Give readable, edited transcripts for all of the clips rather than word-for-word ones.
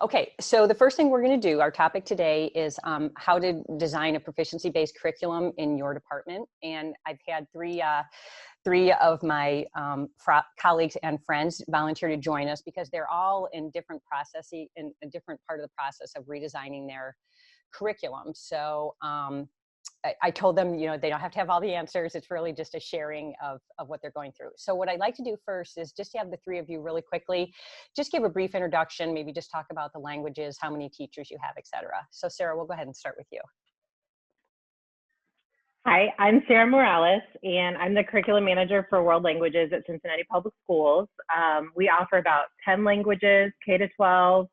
Okay, so the first thing we're going to do, our topic today is how to design a proficiency-based curriculum in your department. And I've had three of my colleagues and friends volunteer to join us because they're all in different processes, in a different part of the process of redesigning their curriculum. So I told them, you know, they don't have to have all the answers. It's really just a sharing of what they're going through. So what I'd like to do first is just to have the three of you really quickly, just give a brief introduction, maybe just talk about the languages, how many teachers you have, et cetera. So Sarah, we'll go ahead and start with you. Hi, I'm Sarah Morales, and I'm the curriculum manager for world languages at Cincinnati Public Schools. We offer about 10 languages, K to 12.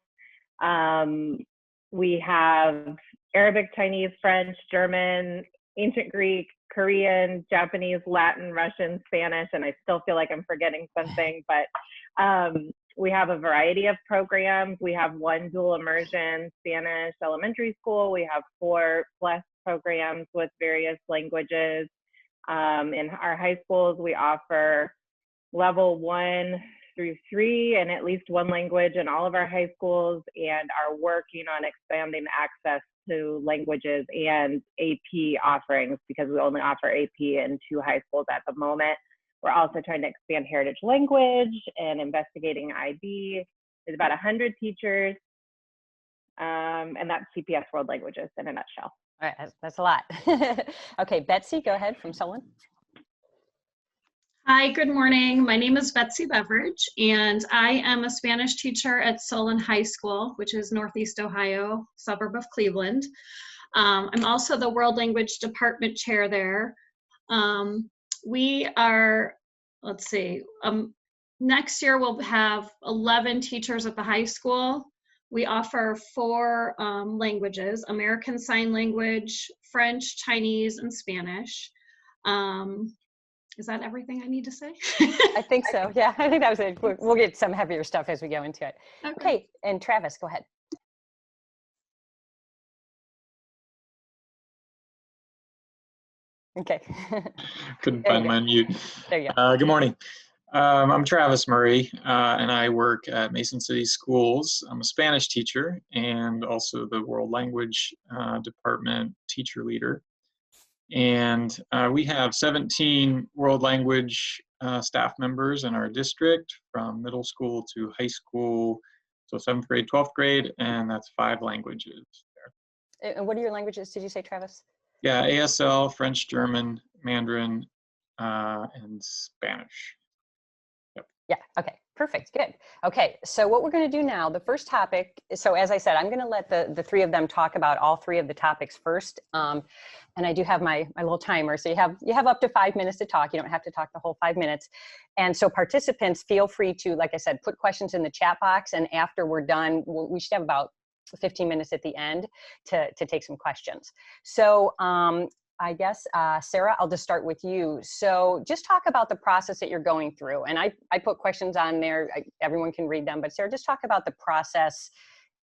We have Arabic, Chinese, French, German, Ancient Greek, Korean, Japanese, Latin, Russian, Spanish, and I still feel like I'm forgetting something, but we have a variety of programs. We have one dual immersion Spanish elementary school. We have 4+ programs with various languages. In our high schools, we offer level 1 through 3 and at least one language in all of our high schools, and are working on expanding access to languages and AP offerings because we only offer AP in 2 high schools at the moment. We're also trying to expand heritage language and investigating IB. There's about 100 teachers, and that's CPS World Languages in a nutshell. All right, that's a lot. Okay, Betsy, go ahead from Solon. Hi, good morning. My name is Betsy Beveridge, and I am a Spanish teacher at Solon High School, which is Northeast Ohio, suburb of Cleveland. I'm also the World Language Department Chair there. We are, let's see, next year we'll have 11 teachers at the high school. We offer 4 languages: American Sign Language, French, Chinese, and Spanish. Is that everything I need to say? I think so. Yeah, I think that was it. We'll get some heavier stuff as we go into it. Okay, and Travis, go ahead. Okay. Couldn't find my mute. There you go. Good morning. I'm Travis Murray, and I work at Mason City Schools. I'm a Spanish teacher and also the World Language Department teacher leader. And we have 17 world language staff members in our district, from middle school to high school, so 7th grade, 12th grade, and that's 5 languages there. And what are your languages, did you say, Travis? Yeah, ASL, French, German, Mandarin, and Spanish. Yep. Yeah, okay, perfect, good. Okay, so what we're going to do now, the first topic, so as I said, I'm going to let the 3 of them talk about all 3 of the topics first. And I do have my little timer, so you have up to 5 minutes to talk. You don't have to talk the whole 5 minutes. And so participants, feel free to, like I said, put questions in the chat box, and after we're done, we should have about 15 minutes at the end to take some questions. So I guess, Sarah, I'll just start with you. So just talk about the process that you're going through. And I put questions on there. Everyone can read them. But Sarah, just talk about the process,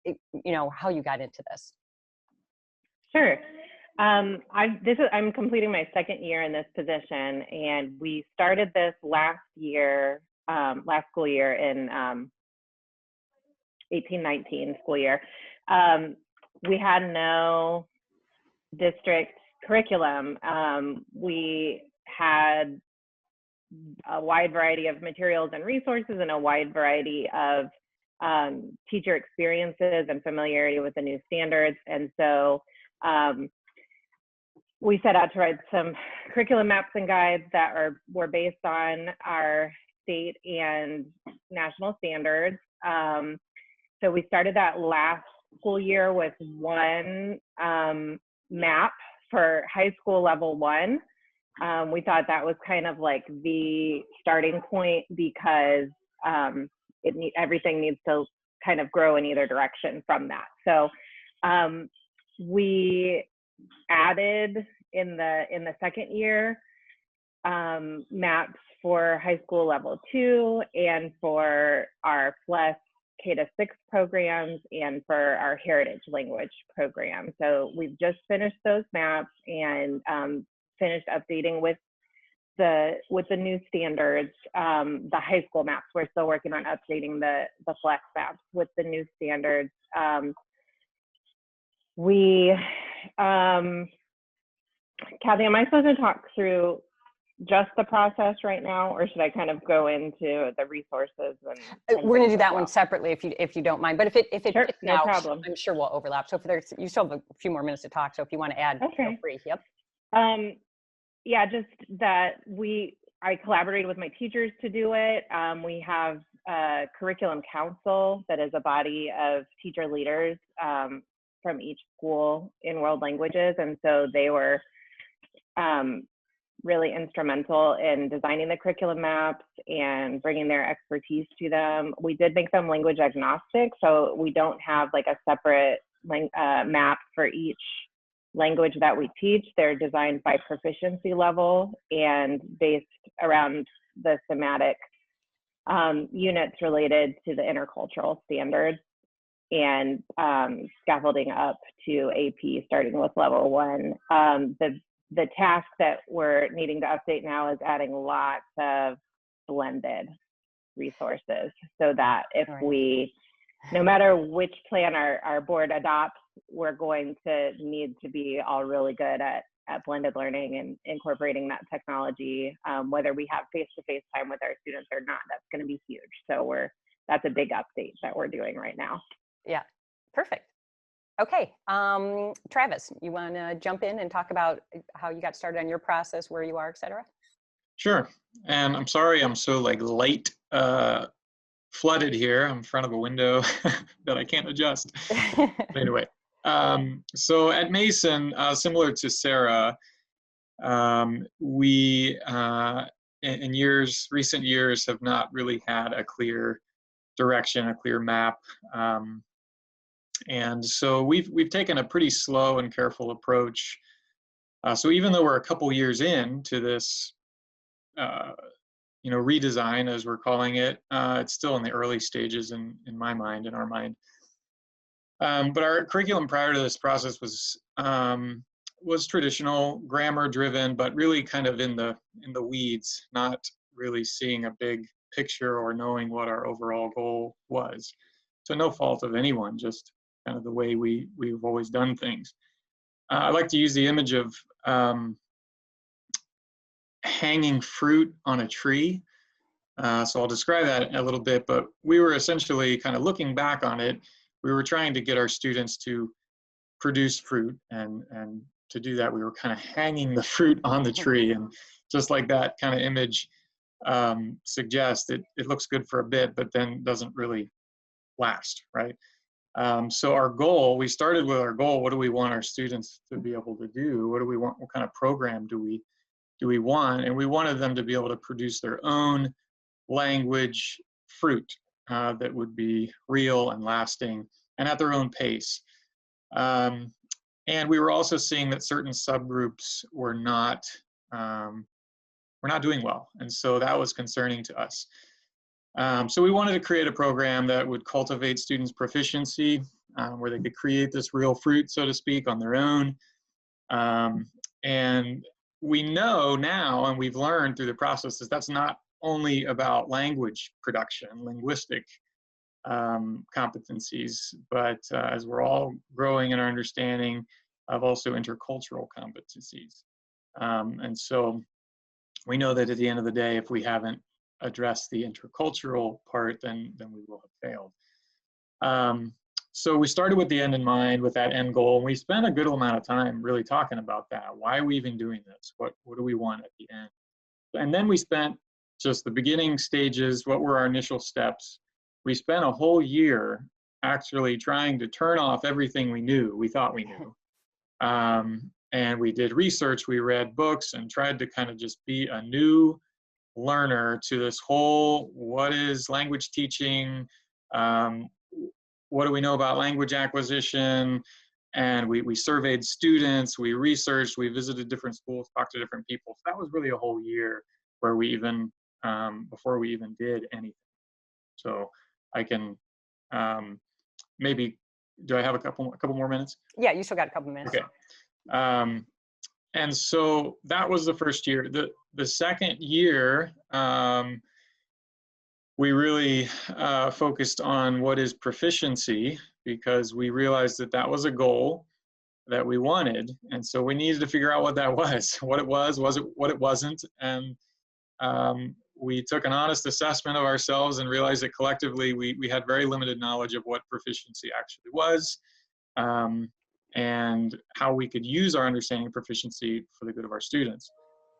you know, how you got into this. Sure. I'm completing my 2nd year in this position, and we started this last school year in 18-19 school year. We had no district curriculum. We had a wide variety of materials and resources and a wide variety of teacher experiences and familiarity with the new standards. And so we set out to write some curriculum maps and guides that were based on our state and national standards. So we started that last school year with one map for high school level 1. We thought that was kind of like the starting point because everything needs to kind of grow in either direction from that. So we added in the 2nd year maps for high school level 2 and for our plus K-6 programs and for our heritage language program. So we've just finished those maps and finished updating with with the new standards, the high school maps, we're still working on updating the flex maps with the new standards. Kathy, am I supposed to talk through just the process right now, or should I kind of go into the resources? And We're going to do that one separately if you don't mind. But if it sure, fits no out, problem. I'm sure we'll overlap. So if there's, you still have a few more minutes to talk. So if you want to add, okay. feel free. Yep. Yeah, just that I collaborated with my teachers to do it. We have a curriculum council that is a body of teacher leaders from each school in world languages. And so they were really instrumental in designing the curriculum maps and bringing their expertise to them. We did make them language agnostic, so we don't have like a separate map for each language that we teach. They're designed by proficiency level and based around the thematic units related to the intercultural standards, and scaffolding up to AP starting with level 1. The task that we're needing to update now is adding lots of blended resources, so that if we, no matter which plan our board adopts, we're going to need to be all really good at blended learning and incorporating that technology, whether we have face-to-face time with our students or not. That's going to be huge. So that's a big update that we're doing right now. Yeah, perfect. Okay, Travis, you want to jump in and talk about how you got started on your process, where you are, et cetera? Sure. And I'm sorry I'm so like late, flooded here. I'm in front of a window that I can't adjust. But anyway, so at Mason, similar to Sarah, we in recent years have not really had a clear direction, a clear map. And so we've taken a pretty slow and careful approach. So even though we're a couple years into this, redesign, as we're calling it, it's still in the early stages in my mind, in our mind. But our curriculum prior to this process was traditional, grammar driven, but really kind of in the weeds, not really seeing a big picture or knowing what our overall goal was. So no fault of anyone, just kind of the way we've always done things. I like to use the image of hanging fruit on a tree. So I'll describe that a little bit, but we were essentially kind of looking back on it. We were trying to get our students to produce fruit, and to do that, we were kind of hanging the fruit on the tree. And just like that kind of image suggests, it looks good for a bit, but then doesn't really last, right? So our goal, we started with our goal. What do we want our students to be able to do? What do we want? What kind of program do we want? And we wanted them to be able to produce their own language fruit that would be real and lasting and at their own pace. And we were also seeing that certain subgroups were not doing well. And so that was concerning to us. So we wanted to create a program that would cultivate students' proficiency, where they could create this real fruit, so to speak, on their own. And we know now, and we've learned through the process, that that's not only about language production, linguistic competencies, but as we're all growing in our understanding of also intercultural competencies. And so we know that at the end of the day, if we haven't addressed the intercultural part, then we will have failed. So we started with the end in mind, with that end goal, and we spent a good amount of time really talking about that. Why are we even doing this? What do we want at the end? And then we spent just the beginning stages. What were our initial steps? We spent a whole year actually trying to turn off everything we thought we knew. And we did research, we read books, and tried to kind of just be a new learner to this whole, what is language teaching? What do we know about language acquisition? And we surveyed students, we researched, we visited different schools, talked to different people. So that was really a whole year where we even, before we even did anything. So I can maybe, do I have a couple more minutes? Yeah, you still got a couple minutes. Okay. And so that was the first year. The second year, we really focused on what is proficiency, because we realized that that was a goal that we wanted. And so we needed to figure out what that was, what it was it what it wasn't. And we took an honest assessment of ourselves and realized that collectively we had very limited knowledge of what proficiency actually was, and how we could use our understanding of proficiency for the good of our students.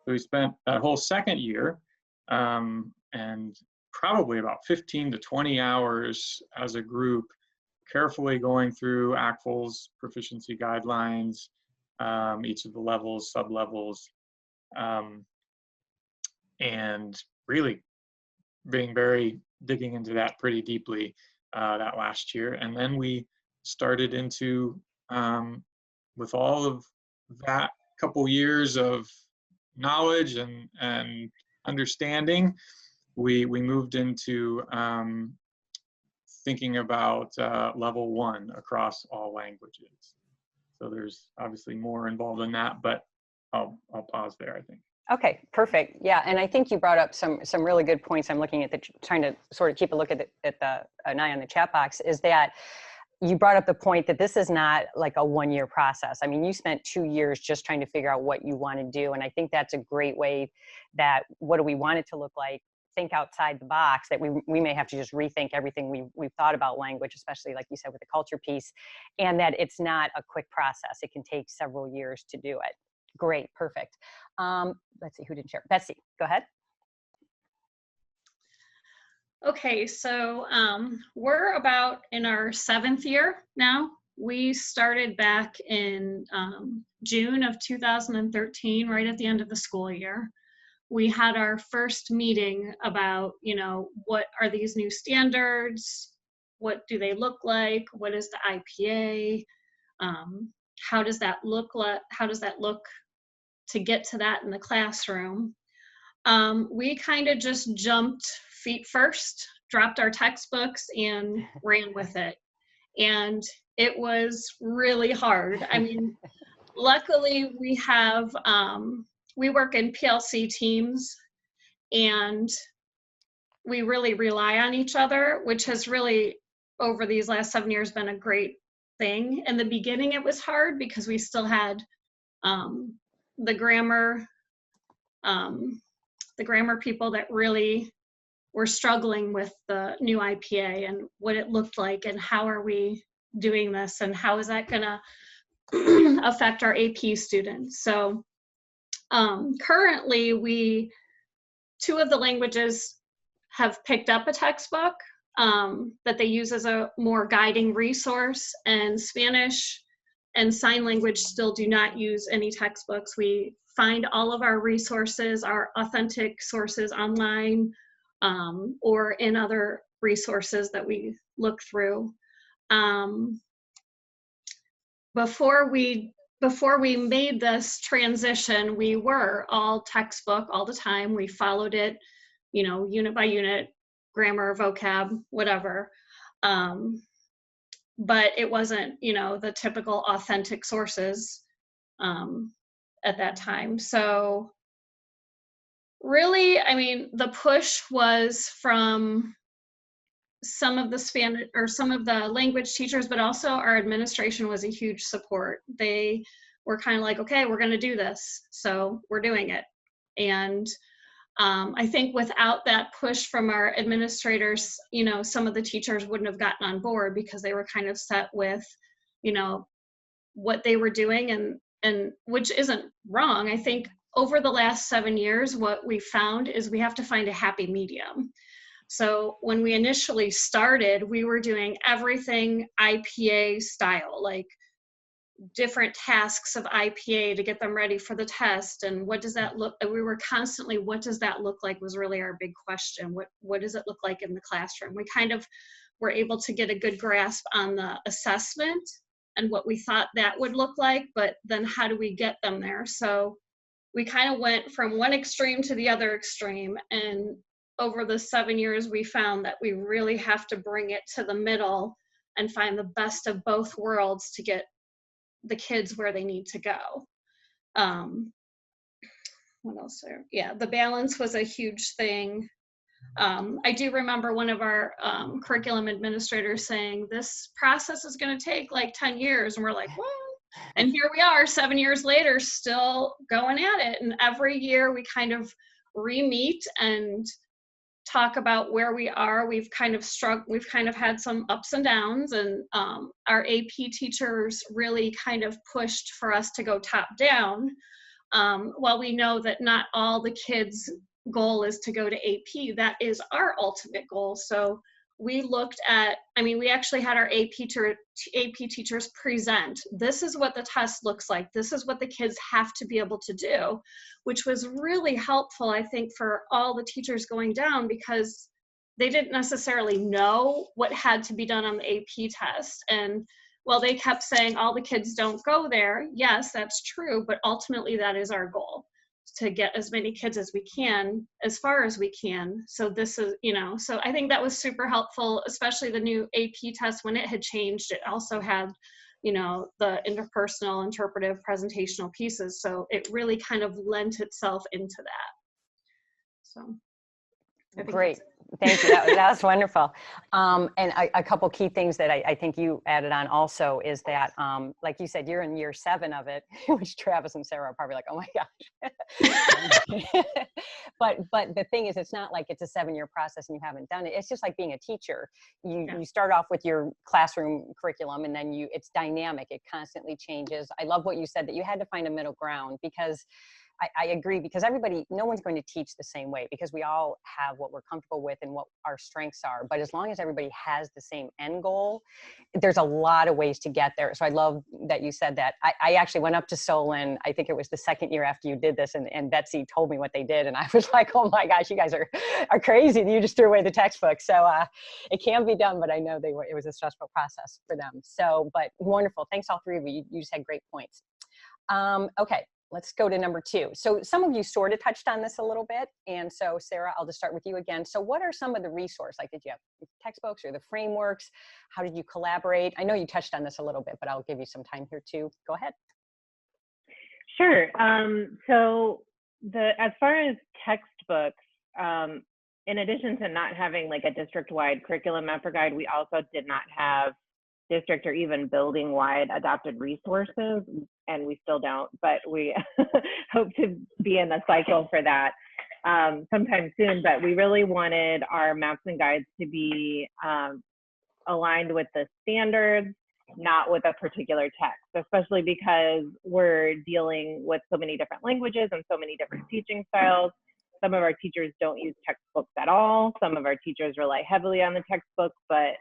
So we spent that whole second year and probably about 15 to 20 hours as a group, carefully going through ACTFL's proficiency guidelines, each of the levels, sub-levels, and really digging into that pretty deeply that last year. And then we started into, with all of that couple years of knowledge and understanding, we moved into thinking about level 1 across all languages. So there's obviously more involved in that, but I'll pause there, I think. Okay, perfect. Yeah, and I think you brought up some really good points. I'm looking at trying to sort of keep a look at an eye on the chat box, is that you brought up the point that this is not like a one-year process. I mean, you spent 2 years just trying to figure out what you want to do. And I think that's a great way that, what do we want it to look like? Think outside the box, that we may have to just rethink everything we've thought about language, especially like you said with the culture piece, and that it's not a quick process. It can take several years to do it. Great, perfect. Let's see, who didn't share? Betsy, go ahead. Okay, so we're about in our 7th year now. We started back in June of 2013, right at the end of the school year. We had our first meeting about, what are these new standards? What do they look like? What is the IPA? How does that look to get to that in the classroom? We kind of just jumped feet first, dropped our textbooks and ran with it. And it was really hard. I mean, luckily we have, we work in PLC teams, and we really rely on each other, which has really, over these last 7 years, been a great thing. In the beginning, it was hard because we still had the grammar people that really were struggling with the new IPA and what it looked like and how are we doing this and how is that gonna affect our AP students. So currently 2 of the languages have picked up a textbook that they use as a more guiding resource, and Spanish and sign language still do not use any textbooks. We find all of our resources, our authentic sources online or in other resources that we look through. Before we made this transition, we were all textbook all the time. We followed it, unit by unit, grammar, vocab, whatever. But it wasn't, the typical authentic sources at that time. So really, I mean, the push was from some of the Spanish or some of the language teachers, but also our administration was a huge support. They were kind of like, okay, we're going to do this, so we're doing it. And I think without that push from our administrators, some of the teachers wouldn't have gotten on board because they were kind of set with, what they were doing, and which isn't wrong. I think over the last 7 years, what we found is we have to find a happy medium. So when we initially started, we were doing everything IPA style, like different tasks of IPA to get them ready for the test. And what does that look, we were constantly, what does that look like was really our big question. What does it look like in the classroom? We kind of were able to get a good grasp on the assessment and what we thought that would look like, but then how do we get them there? So we kind of went from one extreme to the other extreme. And over the 7 years, we found that we really have to bring it to the middle and find the best of both worlds to get the kids where they need to go. What else there? Yeah, the balance was a huge thing. I do remember one of our curriculum administrators saying, this process is going to take like 10 years. And we're like, what? And here we are 7 years later, still going at it. And every year we kind of re-meet and talk about where we are. We've kind of had some ups and downs, and our AP teachers really kind of pushed for us to go top down. While we know that not all the kids' goal is to go to AP, that is our ultimate goal. So we looked at, we actually had our AP teachers present, this is what the test looks like, this is what the kids have to be able to do, which was really helpful, I think, for all the teachers going down, because they didn't necessarily know what had to be done on the AP test. And well, they kept saying all the kids don't go there. Yes, that's true, but ultimately that is our goal, to get as many kids as we can, as far as we can. So this is, so I think that was super helpful, especially the new AP test when it had changed. It also had, the interpersonal, interpretive, presentational pieces. So it really kind of lent itself into that. So I think great. Thank you. That was wonderful. And a couple key things that I think you added on also is that, like you said, you're in year 7 of it, which Travis and Sarah are probably like, oh my gosh. but the thing is, it's not like it's a 7-year process and you haven't done it. It's just like being a teacher. You start off with your classroom curriculum, and then it's dynamic. It constantly changes. I love what you said, that you had to find a middle ground, because I agree, because no one's going to teach the same way, because we all have what we're comfortable with and what our strengths are. But as long as everybody has the same end goal, there's a lot of ways to get there. So I love that you said that. I actually went up to Solon, I think it was the 2nd year after you did this, and Betsy told me what they did. And I was like, oh my gosh, you guys are crazy. You just threw away the textbook. So it can be done, but I know it was a stressful process for them. So, but wonderful. Thanks all 3 of you. You just had great points. Okay. Let's go to number 2. So some of you sort of touched on this a little bit. And so Sarah, I'll just start with you again. So what are some of the resources? Like, did you have textbooks or the frameworks? How did you collaborate? I know you touched on this a little bit, but I'll give you some time here too. Go ahead. Sure. So as far as textbooks, in addition to not having like a district-wide curriculum mapper guide, we also did not have district or even building-wide adopted resources, and we still don't, but we hope to be in the cycle for that sometime soon. But we really wanted our maps and guides to be aligned with the standards, not with a particular text, especially because we're dealing with so many different languages and so many different teaching styles. Some of our teachers don't use textbooks at all. Some of our teachers rely heavily on the textbook, but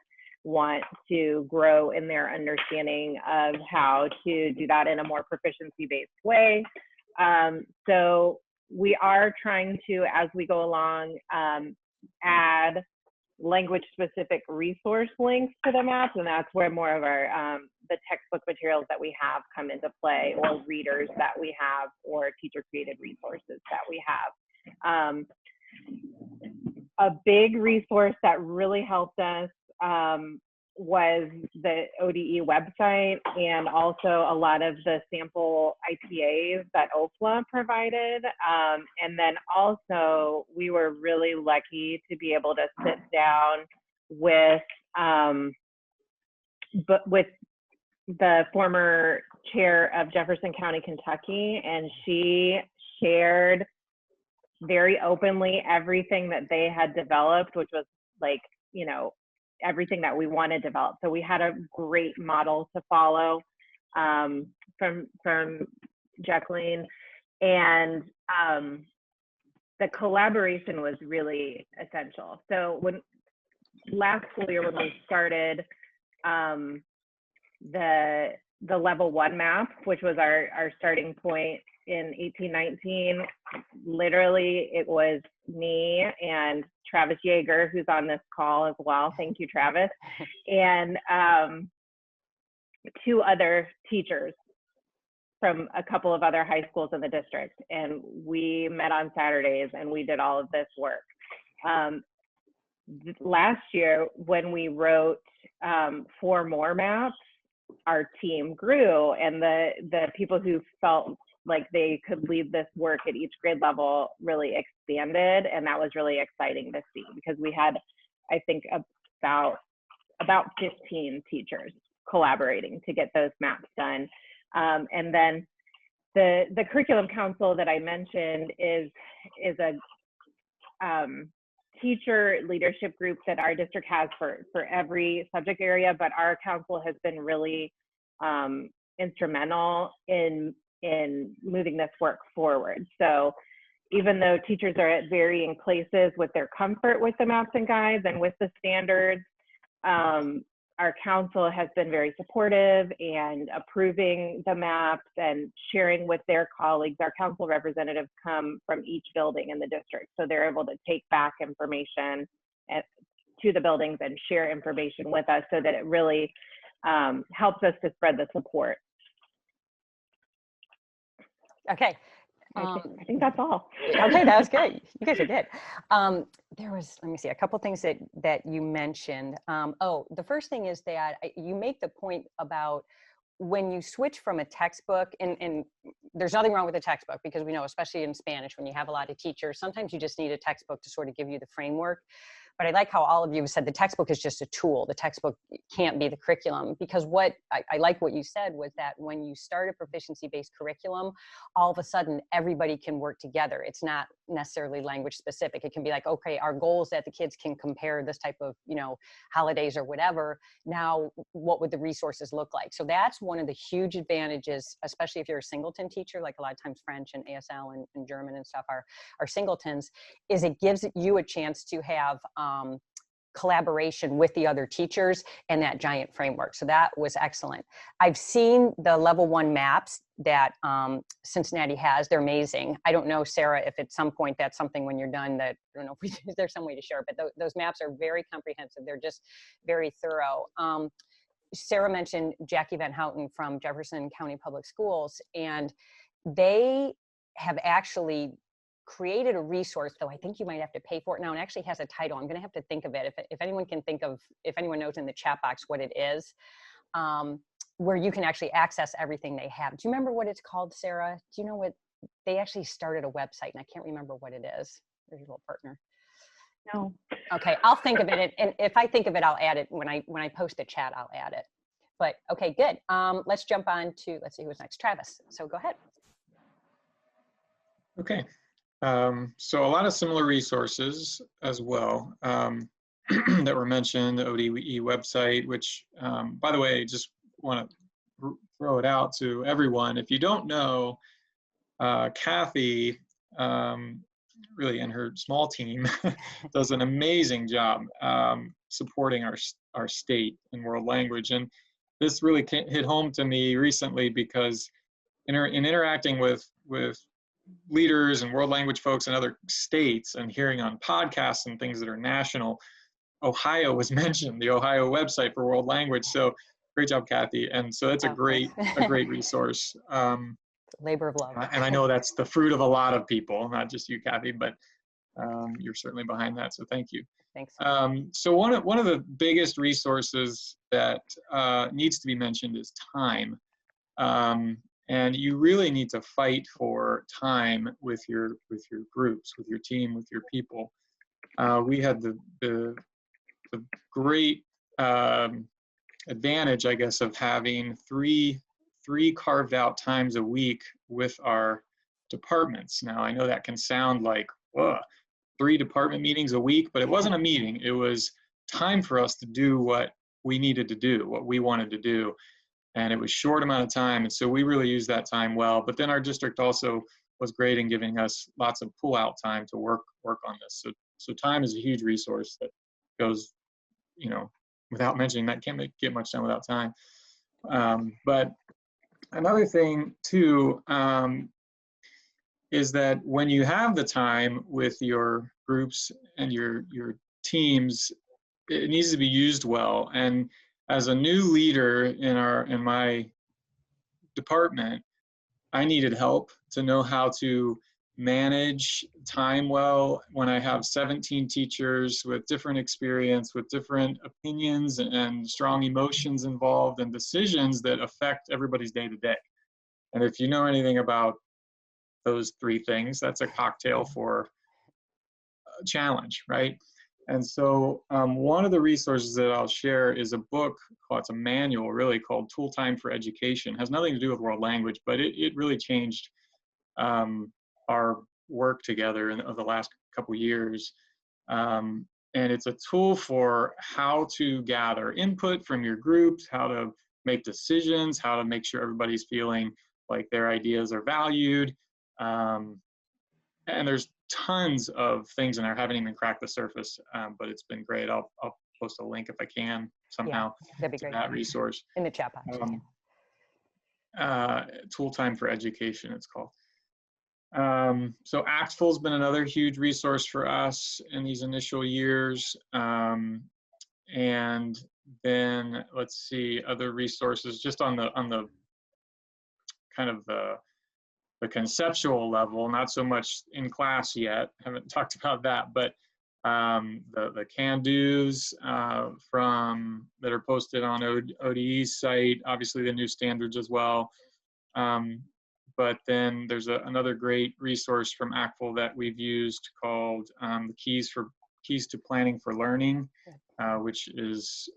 want to grow in their understanding of how to do that in a more proficiency-based way. So we are trying to, as we go along, add language-specific resource links to the maps, and that's where more of our the textbook materials that we have come into play, or readers that we have, or teacher-created resources that we have. A big resource that really helped us was the ODE website, and also a lot of the sample IPAs that OFLA provided. And then also we were really lucky to be able to sit down with the former chair of Jefferson County, Kentucky, and she shared very openly everything that they had developed, which was like, everything that we want to develop. So we had a great model to follow from Jacqueline, and the collaboration was really essential. So last school year, when we started the level 1 map, which was our starting point in 1819, literally it was me and Travis Yeager, who's on this call as well. Thank you, Travis. And 2 other teachers from a couple of other high schools in the district. And we met on Saturdays and we did all of this work. Last year, when we wrote 4 more maps, our team grew, and the people who felt like they could lead this work at each grade level really expanded. And that was really exciting to see, because we had, I think, about 15 teachers collaborating to get those maps done. And then the curriculum council that I mentioned is a teacher leadership group that our district has for every subject area, but our council has been really instrumental in moving this work forward. So even though teachers are at varying places with their comfort with the maps and guides and with the standards, our council has been very supportive and approving the maps and sharing with their colleagues. Our council representatives come from each building in the district, so they're able to take back information to the buildings and share information with us, so that it really helps us to spread the support. Okay. I think that's all. Okay, that was good. You guys are good. There was, let me see, a couple things that you mentioned. Oh, the first thing is that you make the point about when you switch from a textbook, and there's nothing wrong with a textbook, because we know, especially in Spanish, when you have a lot of teachers, sometimes you just need a textbook to sort of give you the framework. But I like how all of you said the textbook is just a tool. The textbook can't be the curriculum, because what I like what you said was that when you start a proficiency-based curriculum, all of a sudden everybody can work together. It's not necessarily language specific. It can be like, okay, our goal is that the kids can compare this type of, holidays or whatever. Now, what would the resources look like? So that's one of the huge advantages, especially if you're a singleton teacher, like a lot of times French and ASL and German and stuff are singletons, is it gives you a chance to have collaboration with the other teachers and that giant framework. So that was excellent. I've seen the level 1 maps that Cincinnati has. They're amazing. I don't know, Sarah, if at some point that's something when you're done that, I don't know if there's some way to share, but those maps are very comprehensive. They're just very thorough. Sarah mentioned Jackie Van Houten from Jefferson County Public Schools, and they have actually created a resource, though I think you might have to pay for it now, and actually has a title. I'm going to have to think of it. If anyone can think of, if anyone knows in the chat box what it is, where you can actually access everything they have. Do you remember what it's called, Sarah? Do you know what, they actually started a website, and I can't remember what it is. There's your little partner. No. Okay, I'll think of it, and if I think of it, I'll add it when I post the chat. I'll add it. But okay, good. Let's jump on to, let's see who's next. Travis. So go ahead. Okay. So a lot of similar resources as well that were mentioned, the ODE website, which, by the way, just want to throw it out to everyone. If you don't know, Kathy, really, and her small team does an amazing job supporting our state in world language. And this really hit home to me recently, because in interacting with leaders and world language folks in other states and hearing on podcasts and things that are national, Ohio was mentioned, the Ohio website for world language. So great job, Kathy. And so it's a great resource. Labor of love. And I know that's the fruit of a lot of people, not just you, Kathy, but you're certainly behind that. So thank you. Thanks. So one of the biggest resources that needs to be mentioned is time. And you really need to fight for time with your groups, with your team, with your people. We had the great advantage, I guess, of having three carved out times a week with our departments. Now, I know that can sound like, whoa, 3 department meetings a week, but it wasn't a meeting. It was time for us to do what we needed to do, what we wanted to do. And it was short amount of time. And so we really used that time well. But then our district also was great in giving us lots of pull-out time to work on this. So time is a huge resource that goes, without mentioning that, can't get much done without time. But another thing too is that when you have the time with your groups and your teams, it needs to be used well. And as a new leader in my department, I needed help to know how to manage time well when I have 17 teachers with different experience, with different opinions and strong emotions involved and decisions that affect everybody's day to day. And if you know anything about those three things. That's a cocktail for a challenge, right? And so one of the resources that I'll share is a book it's a manual really called Tool Time for Education. It has nothing to do with world language, but it really changed our work together in the last couple years. And it's a tool for how to gather input from your groups, how to make decisions, how to make sure everybody's feeling like their ideas are valued. And there's tons of things in there. I haven't even cracked the surface, but it's been great. I'll post a link if I can somehow that'd be to great. that resource. In the chat box. Tool Time for Education, it's called. So ACTFL has been another huge resource for us in these initial years. And then let's see, other resources just on the kind of the conceptual level, not so much in class yet, haven't talked about that, but the can-dos from that are posted on ODE's site, obviously the new standards as well. But then there's another great resource from ACTFL that we've used called the Keys to Planning for Learning, which is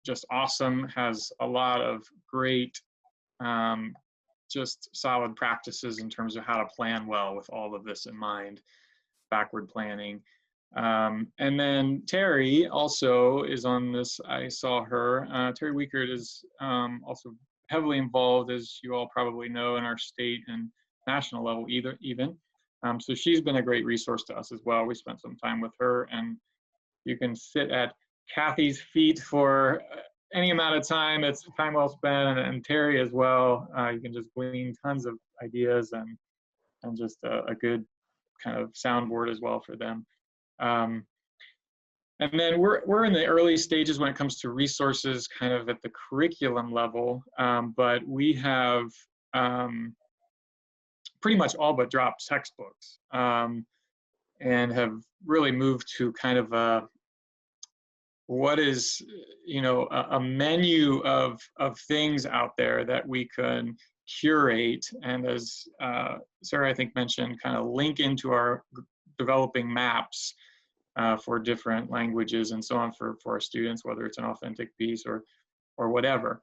just awesome, has a lot of great just solid practices in terms of how to plan well with all of this in mind, backward planning. And then Terry also is on this. I saw her. Terry Wiekert is also heavily involved, as you all probably know, in our state and national level even. So she's been a great resource to us as well. We spent some time with her, and you can sit at Kathy's feet for any amount of time. It's time well spent, and Terry as well. You can just glean tons of ideas and just a good kind of soundboard as well for them. And then we're in the early stages when it comes to resources kind of at the curriculum level, but we have pretty much all but dropped textbooks and have really moved to kind of a menu of things out there that we can curate, and as Sarah I think mentioned, kind of link into our developing maps for different languages and so on for our students, whether it's an authentic piece or whatever.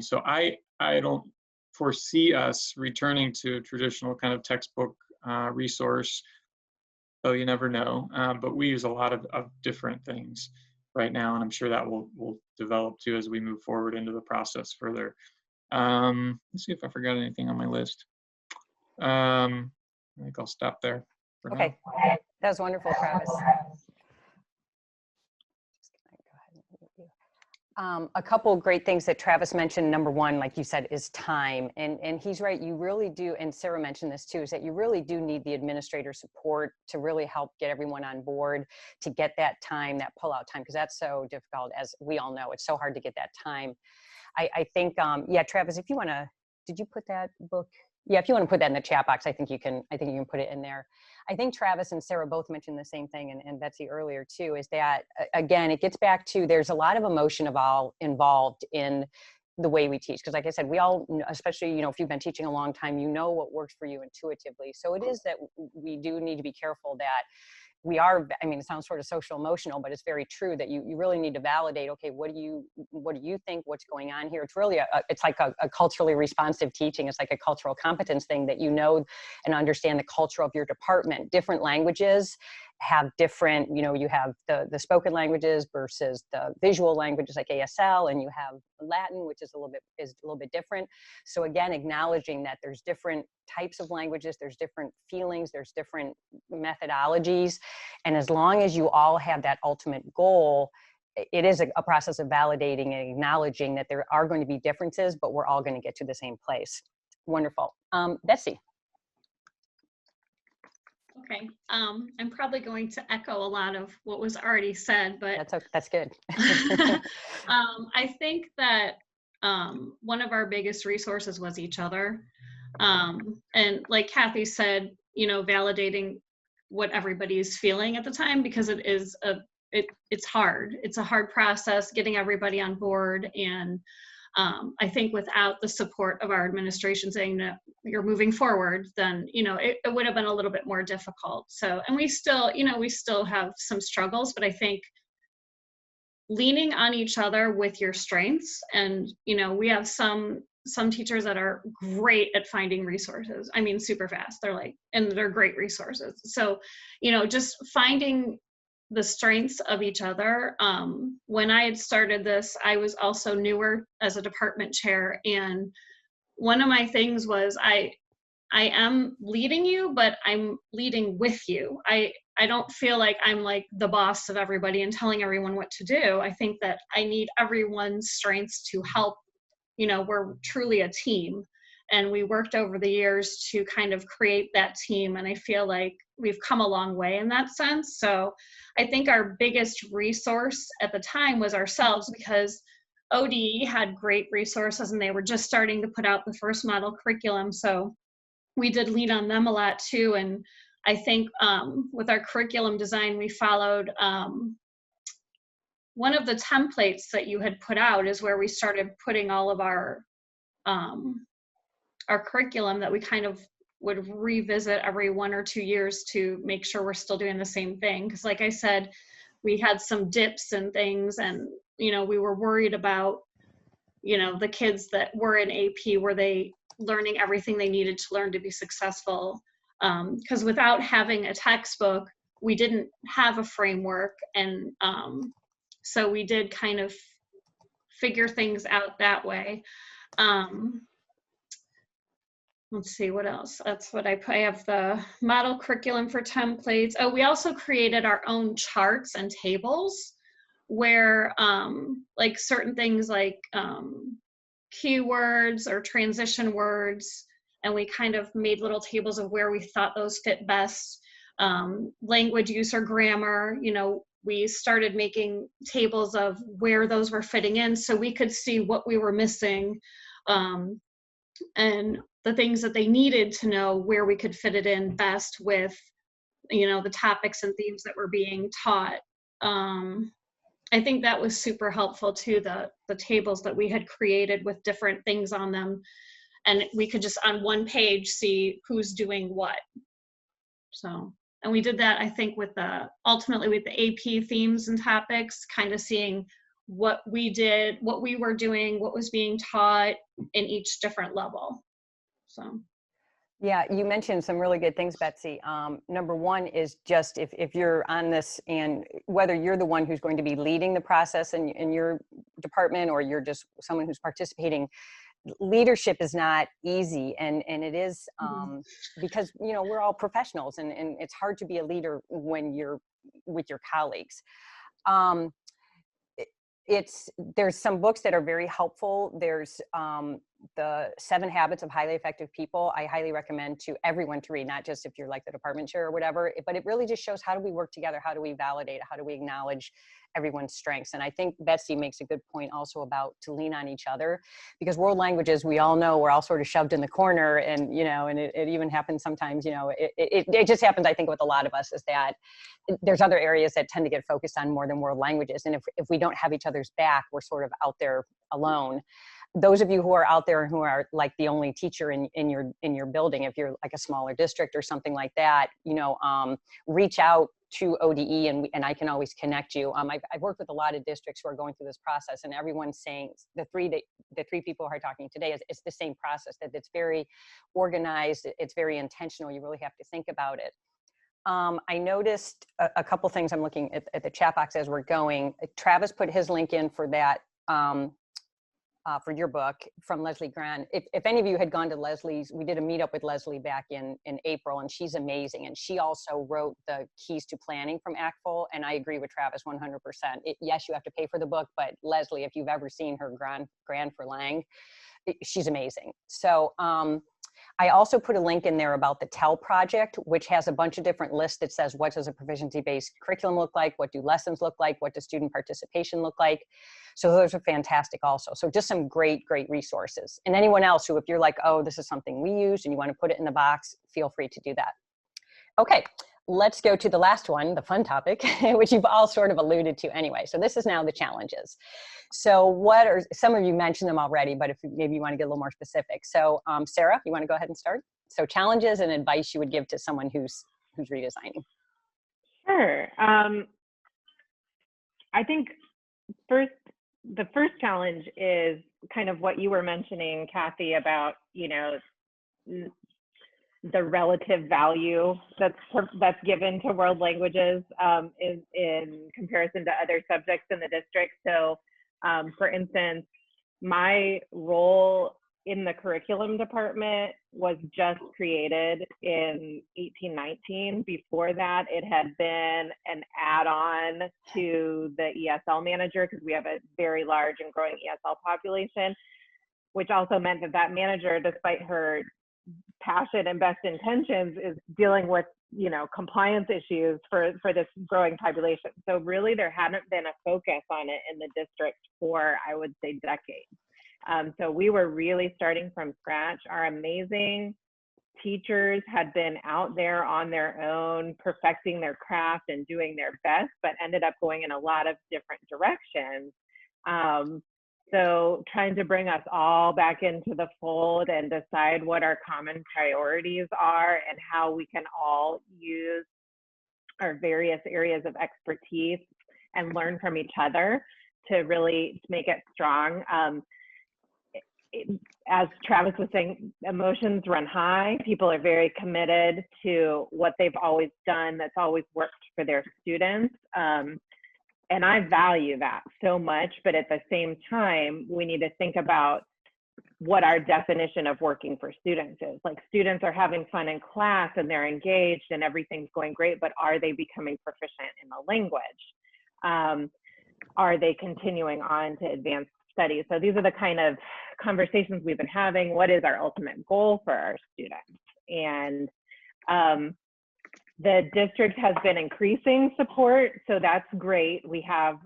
So I don't foresee us returning to traditional kind of textbook resource, though you never know. But we use a lot of different things right now, and I'm sure that will develop too as we move forward into the process further. Let's see if I forgot anything on my list. I think I'll stop there for now. Okay, that was wonderful, Travis. A couple great things that Travis mentioned. Number one, like you said, is time. And he's right, you really do, and Sarah mentioned this too, is that you really do need the administrator support to really help get everyone on board, to get that time, that pull-out time, because that's so difficult, as we all know. It's so hard to get that time. I think, yeah, Travis, if you want to, did you put that book? Yeah, if you want to put that in the chat box, I think you can put it in there. I think Travis and Sarah both mentioned the same thing, and Betsy earlier too, is that, again, it gets back to, there's a lot of emotion involved in the way we teach. Because like I said, we all, especially, if you've been teaching a long time, you know what works for you intuitively. So it is that we do need to be careful that we are, I mean, it sounds sort of social emotional, but it's very true that you really need to validate, okay, what do you think, what's going on here? It's really it's like a culturally responsive teaching. It's like a cultural competence thing, that you know and understand the culture of your department. Different languages have different, you have the spoken languages versus the visual languages like ASL, and you have Latin, which is a little bit different. So again, acknowledging that there's different types of languages, there's different feelings, there's different methodologies, and as long as you all have that ultimate goal, it is a process of validating and acknowledging that there are going to be differences, but we're all going to get to the same place. Wonderful. Betsy. Okay, I'm probably going to echo a lot of what was already said, but that's good. I think that one of our biggest resources was each other. And like Kathy said, validating what everybody's feeling at the time, because it is it's hard. It's a hard process getting everybody on board. And I think without the support of our administration saying that you're moving forward, then, you know, it would have been a little bit more difficult. So, and we still, you know, we still have some struggles, but I think leaning on each other with your strengths, and, you know, we have some teachers that are great at finding resources. I mean, super fast. They're like, and they're great resources. So, you know, just finding the strengths of each other. When I had started this, I was also newer as a department chair. And one of my things was I am leading you, but I'm leading with you. I don't feel like I'm like the boss of everybody and telling everyone what to do. I think that I need everyone's strengths to help. You know, we're truly a team, and we worked over the years to kind of create that team. And I feel like we've come a long way in that sense. So I think our biggest resource at the time was ourselves, because ODE had great resources and they were just starting to put out the first model curriculum. So we did lean on them a lot too. And I think with our curriculum design, we followed one of the templates that you had put out is where we started putting all of our curriculum that we kind of would revisit every 1 or 2 years to make sure we're still doing the same thing. Because like I said, we had some dips and things, and, you know, we were worried about, you know, the kids that were in AP, were they learning everything they needed to learn to be successful? Because without having a textbook, we didn't have a framework. And so we did kind of figure things out that way. Let's see, what else? That's what I have the model curriculum for templates. Oh, we also created our own charts and tables where like certain things like keywords or transition words, and we kind of made little tables of where we thought those fit best. Language use or grammar, you know, we started making tables of where those were fitting in so we could see what we were missing, and the things that they needed to know where we could fit it in best with, you know, the topics and themes that were being taught. I think that was super helpful too, the tables that we had created with different things on them. And we could just on one page see who's doing what. So, and we did that, I think, with ultimately with the AP themes and topics, kind of seeing what we did, what we were doing, what was being taught in each different level. So. Yeah, you mentioned some really good things, Betsy. Number one is just if you're on this, and whether you're the one who's going to be leading the process in your department, or you're just someone who's participating, leadership is not easy. And it is because, you know, we're all professionals, and it's hard to be a leader when you're with your colleagues. There's some books that are very helpful. There's the 7 Habits of Highly Effective People. I highly recommend to everyone to read, not just if you're like the department chair or whatever, but it really just shows how do we work together, how do we validate, how do we acknowledge everyone's strengths. And I think Betsy makes a good point also about to lean on each other, because world languages, we all know, we're all sort of shoved in the corner, and, you know, and it even happens sometimes, you know, it just happens, I think, with a lot of us, is that there's other areas that tend to get focused on more than world languages. And if we don't have each other's back, we're sort of out there alone. Those of you who are out there who are like the only teacher in your building, if you're like a smaller district or something like that, you know, reach out to ODE, and I can always connect you. I've worked with a lot of districts who are going through this process, and everyone's saying the three people who are talking today is it's the same process, that it's very organized, it's very intentional. You really have to think about it. I noticed a couple things. I'm looking at the chat box as we're going. Travis put his link in for that, for your book from Leslie Gran. If any of you had gone to Leslie's, we did a meetup with Leslie back in April, and she's amazing. And she also wrote the Keys to Planning from ACTFL. And I agree with Travis 100%. Yes, you have to pay for the book, but Leslie, if you've ever seen her Gran for Lang, she's amazing. So I also put a link in there about the TEL project, which has a bunch of different lists that says, what does a proficiency-based curriculum look like? What do lessons look like? What does student participation look like? So those are fantastic also. So just some great, great resources. And anyone else who, if you're like, oh, this is something we use and you want to put it in the box, feel free to do that. Okay, let's go to the last one, the fun topic, which you've all sort of alluded to anyway. So this is now the challenges. So what are, some of you mentioned them already, but if maybe you want to get a little more specific. So Sarah, you want to go ahead and start? So challenges and advice you would give to someone who's redesigning. Sure. I think the first challenge is kind of what you were mentioning, Kathy, about, you know, the relative value that's given to world languages in comparison to other subjects in the district. So for instance, my role in the curriculum department was just created in 1819. Before that, it had been an add-on to the ESL manager because we have a very large and growing ESL population, which also meant that that manager, despite her passion and best intentions, is dealing with, you know, compliance issues for this growing population. So really there hadn't been a focus on it in the district for, I would say, decades. So we were really starting from scratch. Our amazing teachers had been out there on their own, perfecting their craft and doing their best, but ended up going in a lot of different directions. So trying to bring us all back into the fold and decide what our common priorities are and how we can all use our various areas of expertise and learn from each other to really make it strong. As Travis was saying, emotions run high. People are very committed to what they've always done that's always worked for their students. And I value that so much, but at the same time, we need to think about what our definition of working for students is. Like, students are having fun in class and they're engaged and everything's going great, but are they becoming proficient in the language? Are they continuing on to advanced studies? So these are the kind of conversations we've been having. What is our ultimate goal for our students? And the district has been increasing support, so that's great. We have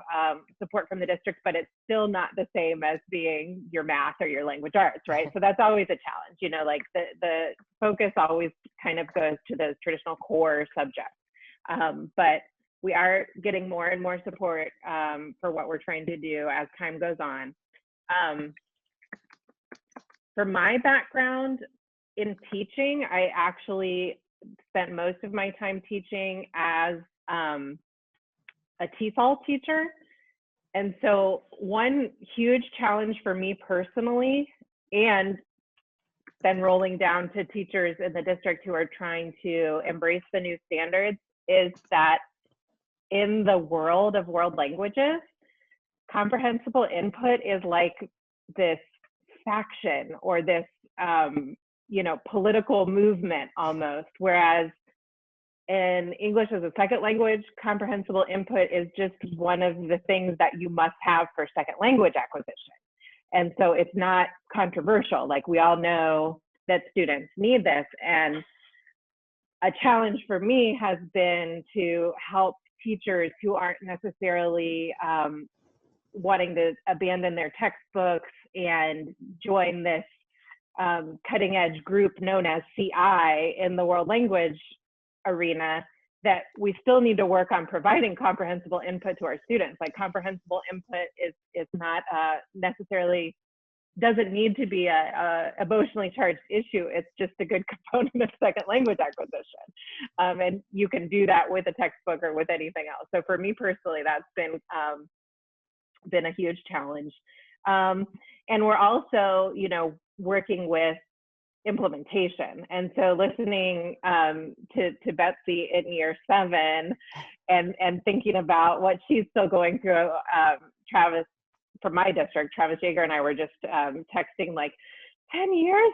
support from the district, but it's still not the same as being your math or your language arts, right? So that's always a challenge. You know, like the focus always kind of goes to those traditional core subjects. But we are getting more and more support for what we're trying to do as time goes on. For my background in teaching, I actually spent most of my time teaching as a TESOL teacher. And so one huge challenge for me personally, and then rolling down to teachers in the district who are trying to embrace the new standards, is that in the world of world languages, comprehensible input is like this faction or this you know, political movement almost, whereas in English as a second language, comprehensible input is just one of the things that you must have for second language acquisition. And so it's not controversial. Like, we all know that students need this. And a challenge for me has been to help teachers who aren't necessarily wanting to abandon their textbooks and join this cutting edge group known as CI in the world language arena, that we still need to work on providing comprehensible input to our students. Like, comprehensible input is not necessarily, doesn't need to be a emotionally charged issue. It's just a good component of second language acquisition. And you can do that with a textbook or with anything else. So for me personally, that's been a huge challenge. And we're also, you know, working with implementation. And so listening to Betsy in year 7 and thinking about what she's still going through, Travis, from my district, Travis Jaeger and I were just texting like, 10 years?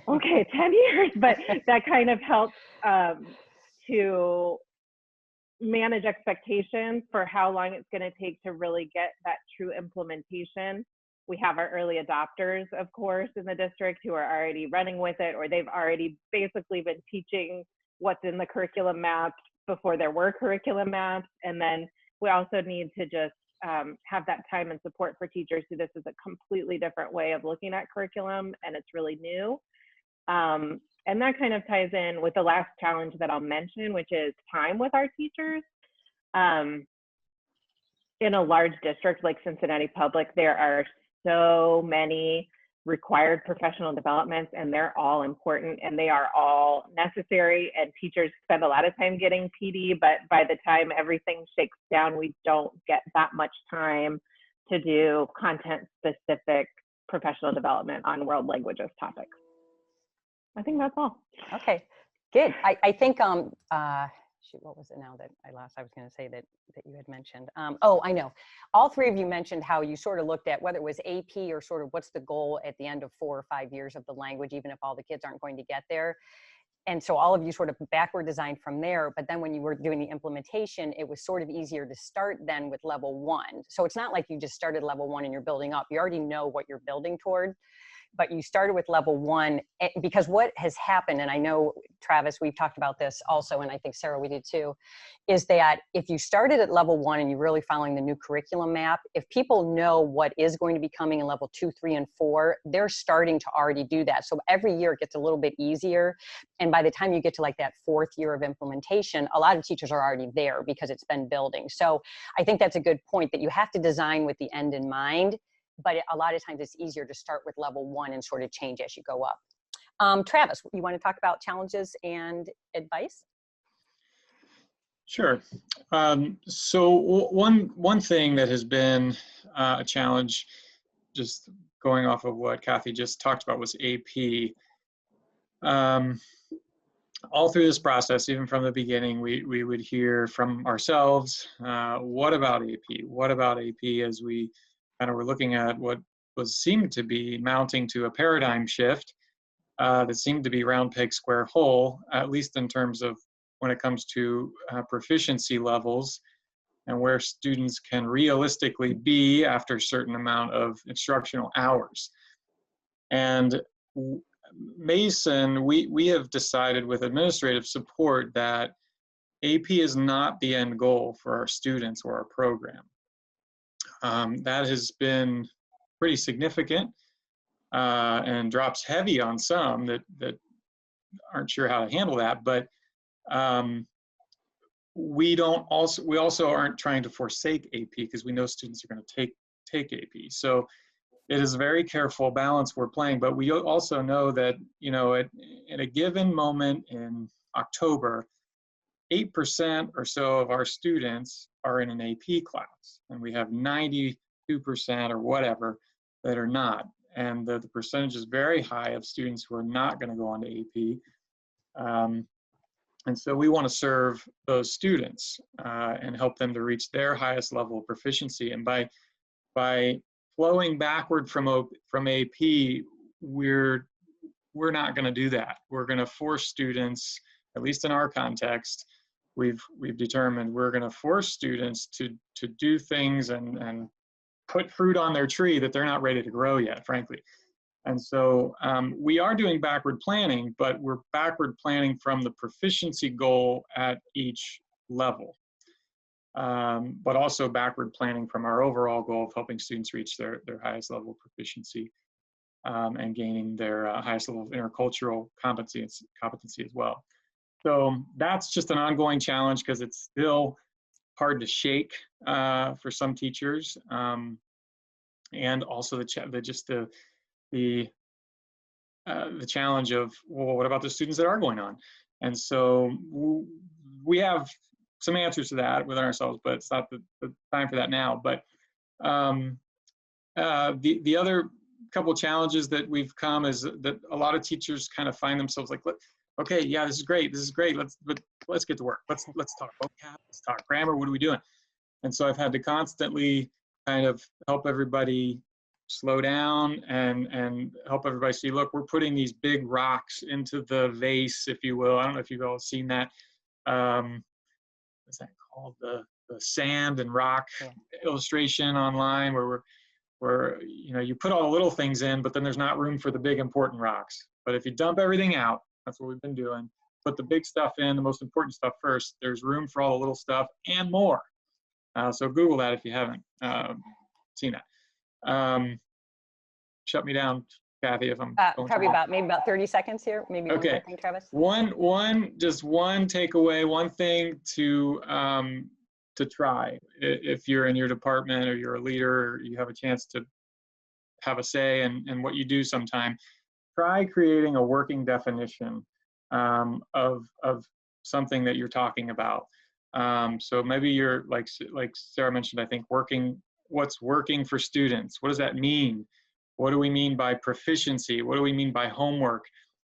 Okay, 10 years. But that kind of helps to manage expectations for how long it's going to take to really get that true implementation. We have our early adopters, of course, in the district who are already running with it, or they've already basically been teaching what's in the curriculum maps before there were curriculum maps. And then we also need to just have that time and support for teachers who this is a completely different way of looking at curriculum and it's really new. And that kind of ties in with the last challenge that I'll mention, which is time with our teachers. In a large district like Cincinnati Public, there are so many required professional developments, and they're all important and they are all necessary, and teachers spend a lot of time getting PD, but by the time everything shakes down, we don't get that much time to do content specific professional development on world languages topics. I think that's all. Okay, good. I think, shoot, what was it now that I lost? I was going to say that you had mentioned. Oh, I know. All three of you mentioned how you sort of looked at whether it was AP or sort of what's the goal at the end of 4 or 5 years of the language, even if all the kids aren't going to get there. And so all of you sort of backward designed from there, but then when you were doing the implementation, it was sort of easier to start then with level 1. So it's not like you just started level 1 and you're building up. You already know what you're building toward, but you started with level 1 because what has happened, and I know, Travis, we've talked about this also, and I think Sarah, we did too, is that if you started at level 1 and you're really following the new curriculum map, if people know what is going to be coming in level 2, 3, and 4, they're starting to already do that. So every year it gets a little bit easier. And by the time you get to like that 4th year of implementation, a lot of teachers are already there because it's been building. So I think that's a good point, that you have to design with the end in mind. But a lot of times it's easier to start with level 1 and sort of change as you go up. Travis, you want to talk about challenges and advice? Sure. So one thing that has been a challenge, just going off of what Kathy just talked about, was AP. All through this process, even from the beginning, we would hear from ourselves, what about AP? What about AP, as we kind of were looking at what seemed to be mounting to a paradigm shift that seemed to be round peg square hole, at least in terms of when it comes to proficiency levels and where students can realistically be after a certain amount of instructional hours. And Mason, we have decided with administrative support that AP is not the end goal for our students or our program. That has been pretty significant and drops heavy on some that aren't sure how to handle that. But we also aren't trying to forsake AP, because we know students are going to take AP. So it is a very careful balance we're playing. But we also know that, you know, at a given moment in October, 8% or so of our students are in an AP class, and we have 92% or whatever that are not. And the percentage is very high of students who are not going to go on to AP. And so we want to serve those students and help them to reach their highest level of proficiency. And by flowing backward from AP, we're not going to do that. We're going to force students, at least in our context, we've determined we're going to force students to do things and put fruit on their tree that they're not ready to grow yet, frankly. And so we are doing backward planning, but we're backward planning from the proficiency goal at each level, but also backward planning from our overall goal of helping students reach their highest level of proficiency and gaining their highest level of intercultural competency as well. So that's just an ongoing challenge, because it's still hard to shake for some teachers, and also the challenge of, well, what about the students that are going on? And so we have some answers to that within ourselves, but it's not the time for that now. But the other couple of challenges that we've come is that a lot of teachers kind of find themselves like, okay, yeah, this is great, let's get to work. Let's talk vocab, let's talk grammar, what are we doing? And so I've had to constantly kind of help everybody slow down and help everybody see, look, we're putting these big rocks into the vase, if you will. I don't know if you've all seen that. What's that called? The sand and rock illustration online, where you know, you put all the little things in, but then there's not room for the big important rocks. But if you dump everything out, that's what we've been doing, put the big stuff in, the most important stuff first, there's room for all the little stuff and more. So Google that if you haven't seen that. Shut me down Kathy, if I'm going Probably too long. maybe about 30 seconds here. Maybe one Okay. more thing, Travis. Just one takeaway, one thing to try if you're in your department or you're a leader, or you have a chance to have a say in what you do sometime. Try creating a working definition of something that you're talking about. So maybe you're like Sarah mentioned, I think what's working for students. What does that mean? What do we mean by proficiency? What do we mean by homework?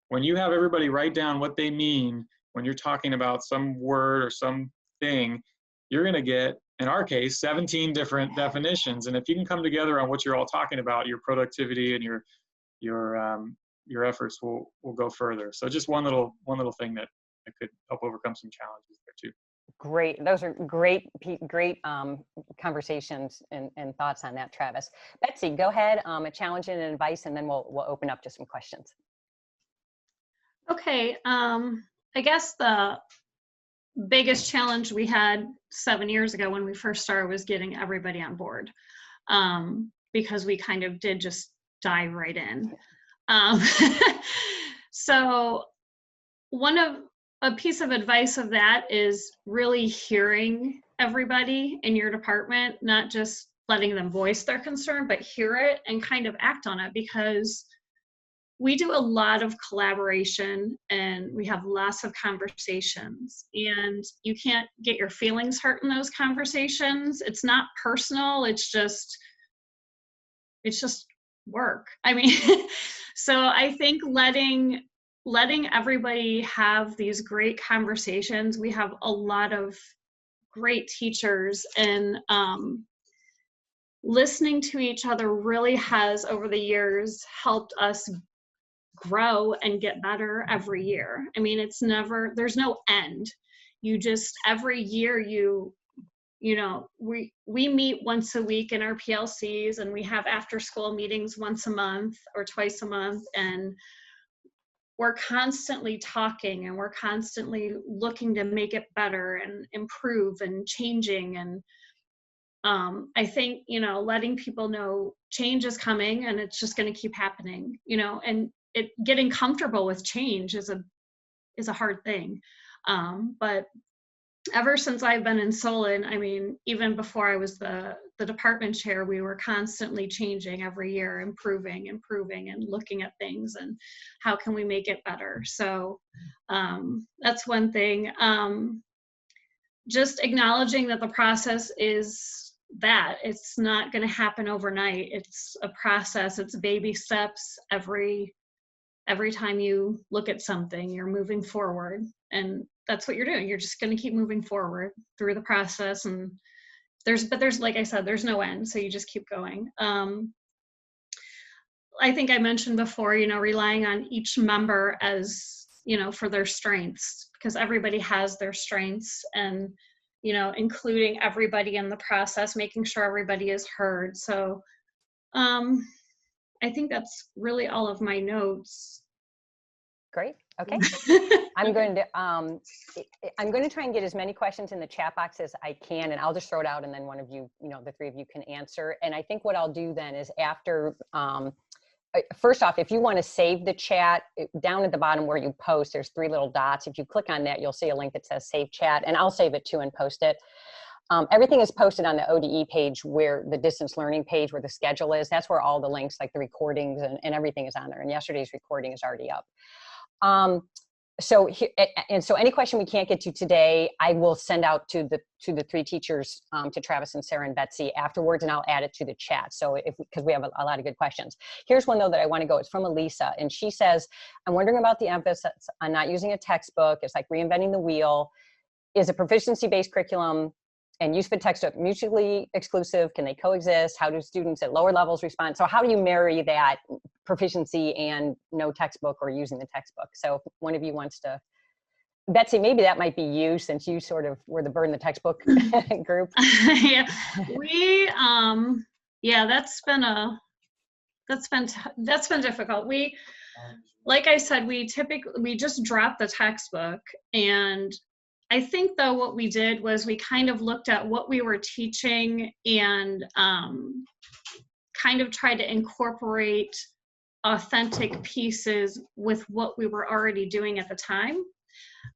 When you have everybody write down what they mean when you're talking about some word or something, you're going to get, in our case, 17 different definitions. And if you can come together on what you're all talking about, your productivity and your efforts will go further. So just one little thing that could help overcome some challenges there too. Great. Those are great conversations and thoughts on that, Travis. Betsy, go ahead. A challenge and advice, and then we'll open up to some questions. Okay. I guess the biggest challenge we had 7 years ago when we first started was getting everybody on board, because we kind of did just dive right in. So a piece of advice of that is really hearing everybody in your department, not just letting them voice their concern, but hear it and kind of act on it, because we do a lot of collaboration and we have lots of conversations, and you can't get your feelings hurt in those conversations. It's not personal. It's just work. I mean, so I think letting everybody have these great conversations. We have a lot of great teachers, and listening to each other really has, over the years, helped us grow and get better every year. I mean, there's no end. You just, every year we meet once a week in our PLCs, and we have after school meetings once a month or twice a month, and we're constantly talking, and we're constantly looking to make it better and improve and changing. And I think, letting people know change is coming, and it's just going to keep happening, and getting comfortable with change is a hard thing. But ever since I've been in Solon, I mean, even before I was the department chair, we were constantly changing every year, improving, and looking at things and how can we make it better. So that's one thing. Just acknowledging that the process is that it's not going to happen overnight. It's a process. It's baby steps. Every time you look at something, you're moving forward, and that's what you're doing. You're just going to keep moving forward through the process, and there's, like I said, there's no end. So you just keep going. I think I mentioned before, relying on each member as, for their strengths, because everybody has their strengths, and, including everybody in the process, making sure everybody is heard. So I think that's really all of my notes. Great. Okay. I'm going to try and get as many questions in the chat box as I can, and I'll just throw it out, and then one of you, the three of you can answer. And I think what I'll do then is after, first off, if you want to save the chat, down at the bottom where you post, there's 3 little dots. If you click on that, you'll see a link that says Save Chat, and I'll save it too and post it. Everything is posted on the ODE page, where the distance learning page, where the schedule is. That's where all the links, like the recordings and everything, is on there. And yesterday's recording is already up. So any question we can't get to today, I will send out to the 3 teachers, to Travis and Sarah and Betsy afterwards, and I'll add it to the chat. So because we have a lot of good questions. Here's one though that I want to go. It's from Elisa, and she says, I'm wondering about the emphasis on not using a textbook. It's like reinventing the wheel. Is a proficiency-based curriculum and use of a textbook mutually exclusive? Can they coexist? How do students at lower levels respond? So how do you marry that proficiency and no textbook, or using the textbook? So if one of you wants to, Betsy, maybe that might be you, since you sort of were the burn the textbook group. Yeah, that's been difficult. We, like I said, we just drop the textbook. And I think though what we did was we kind of looked at what we were teaching and kind of tried to incorporate authentic pieces with what we were already doing at the time.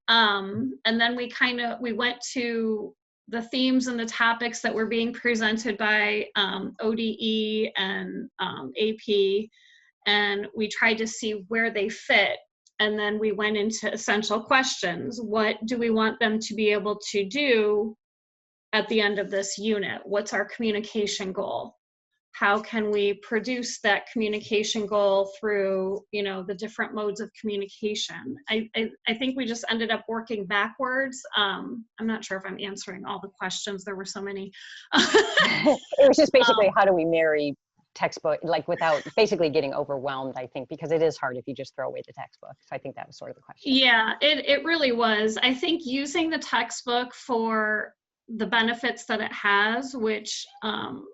And then we went to the themes and the topics that were being presented by ODE and AP, and we tried to see where they fit. And then we went into essential questions. What do we want them to be able to do at the end of this unit? What's our communication goal? How can we produce that communication goal through, you know, the different modes of communication? I think we just ended up working backwards. I'm not sure if I'm answering all the questions. There were so many. It was just basically, how do we marry textbook, like without basically getting overwhelmed, I think, because it is hard if you just throw away the textbook. So I think that was sort of the question. Yeah, it really was. I think using the textbook for the benefits that it has, which,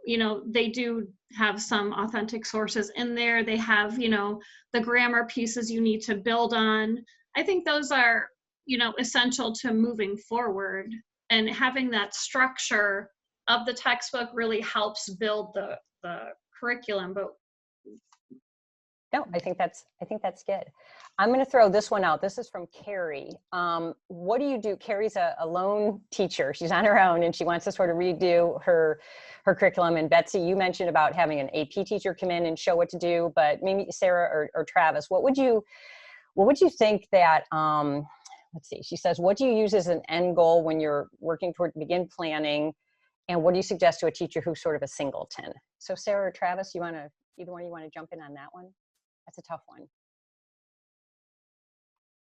you know, they do have some authentic sources in there. They have, you know, the grammar pieces you need to build on. I think those are, you know, essential to moving forward, and having that structure of the textbook really helps build the curriculum. But no, I think that's good. I'm going to throw this one out. This is from Carrie. What do you do? Carrie's a lone teacher. She's on her own and she wants to sort of redo her curriculum. And Betsy, you mentioned about having an AP teacher come in and show what to do, but maybe Sarah or Travis, what would you think that, let's see, she says, what do you use as an end goal when you're working toward begin planning? And what do you suggest to a teacher who's sort of a singleton? So Sarah or Travis, either one, you want to jump in on that one? That's a tough one.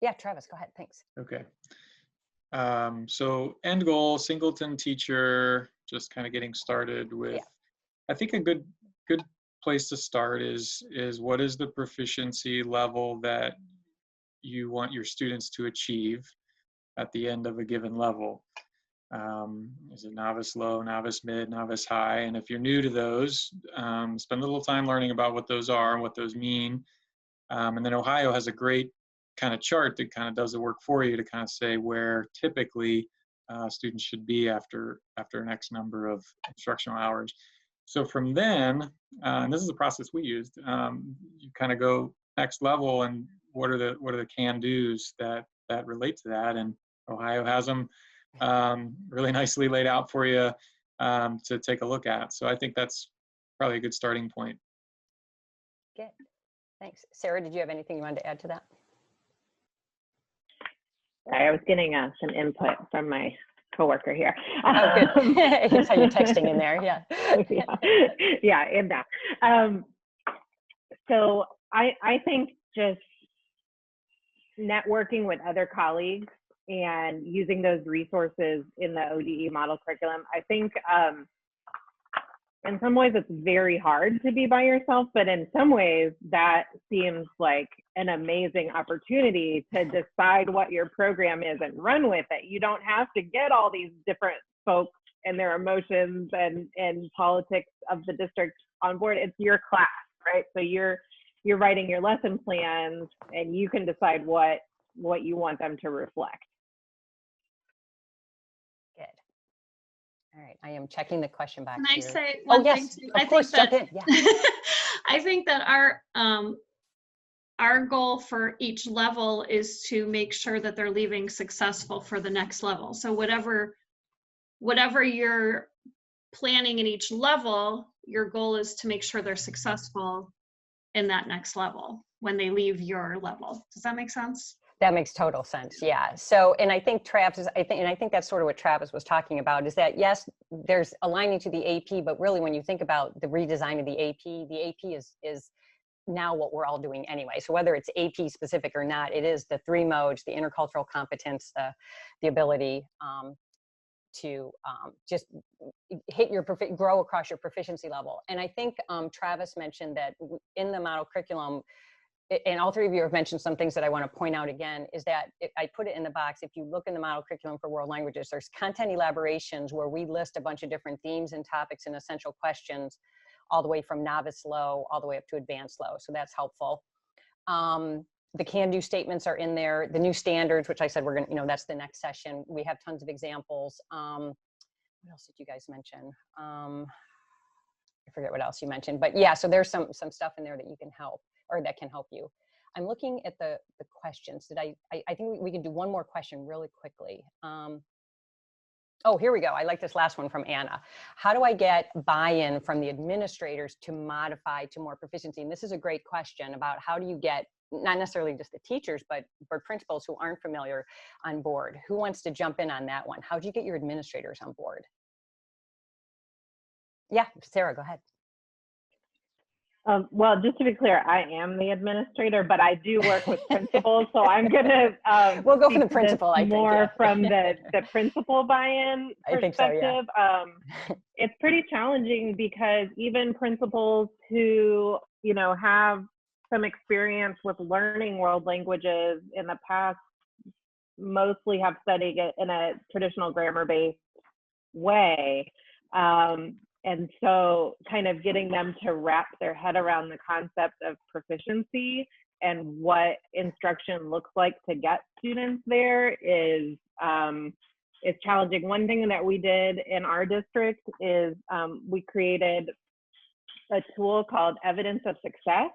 Yeah, Travis, go ahead. Thanks. Okay. So end goal, singleton teacher, just kind of getting started with, yeah. I think a good place to start is what is the proficiency level that you want your students to achieve at the end of a given level? Is it novice low, novice mid, novice high? And if you're new to those, spend a little time learning about what those are and what those mean. And then Ohio has a great kind of chart that kind of does the work for you to kind of say where typically students should be after an X number of instructional hours. So from then, and this is the process we used, you kind of go next level and what are the can-dos that relate to that, and Ohio has them really nicely laid out for you to take a look at. So I think that's probably a good starting point. Good. Thanks. Sarah, did you have anything you wanted to add to that? I was getting some input from my coworker here. Oh, good. I can tell you're texting in there. Yeah. Yeah, in that. So I think just networking with other colleagues and using those resources in the ODE model curriculum. I think in some ways it's very hard to be by yourself, but in some ways that seems like an amazing opportunity to decide what your program is and run with it. You don't have to get all these different folks and their emotions and politics of the district on board. It's your class, right? So you're writing your lesson plans and you can decide what you want them to reflect. Good. All right, I am checking the question box. Can I here. say one thing too? Of course, jump in. Yeah. I think that our goal for each level is to make sure that they're leaving successful for the next level. So whatever you're planning in each level, your goal is to make sure they're successful in that next level when they leave your level. Does that make sense? That makes total sense. Yeah. So, and I think I think that's sort of what Travis was talking about, is that yes, there's aligning to the AP, but really when you think about the redesign of the AP is now what we're all doing anyway. So whether it's AP specific or not, it is the three modes, the intercultural competence, the ability to just hit grow across your proficiency level. And I think Travis mentioned that in the model curriculum, and all three of you have mentioned some things that I want to point out again, is that I put it in the box. If you look in the model curriculum for world languages, there's content elaborations where we list a bunch of different themes and topics and essential questions, all the way from novice low, all the way up to advanced low. So that's helpful. The can-do statements are in there. The new standards, which I said we're going to, that's the next session. We have tons of examples. What else did you guys mention? I forget what else you mentioned, but yeah, so there's some stuff in there that you can help. or that can help you. I'm looking at the questions. I think we can do one more question really quickly. Oh, here we go. I like this last one from Anna. How do I get buy-in from the administrators to modify to more proficiency? And this is a great question about how do you get not necessarily just the teachers, but principals who aren't familiar on board. Who wants to jump in on that one? How do you get your administrators on board? Yeah, Sarah, go ahead. Well, just to be clear, I am the administrator, but I do work with principals, so I'm gonna we'll go for the principal. I think more from the principal buy-in perspective. I think so, yeah. It's pretty challenging because even principals who have some experience with learning world languages in the past mostly have studied it in a traditional grammar-based way. And so kind of getting them to wrap their head around the concept of proficiency and what instruction looks like to get students there is challenging. One thing that we did in our district is we created a tool called Evidence of Success.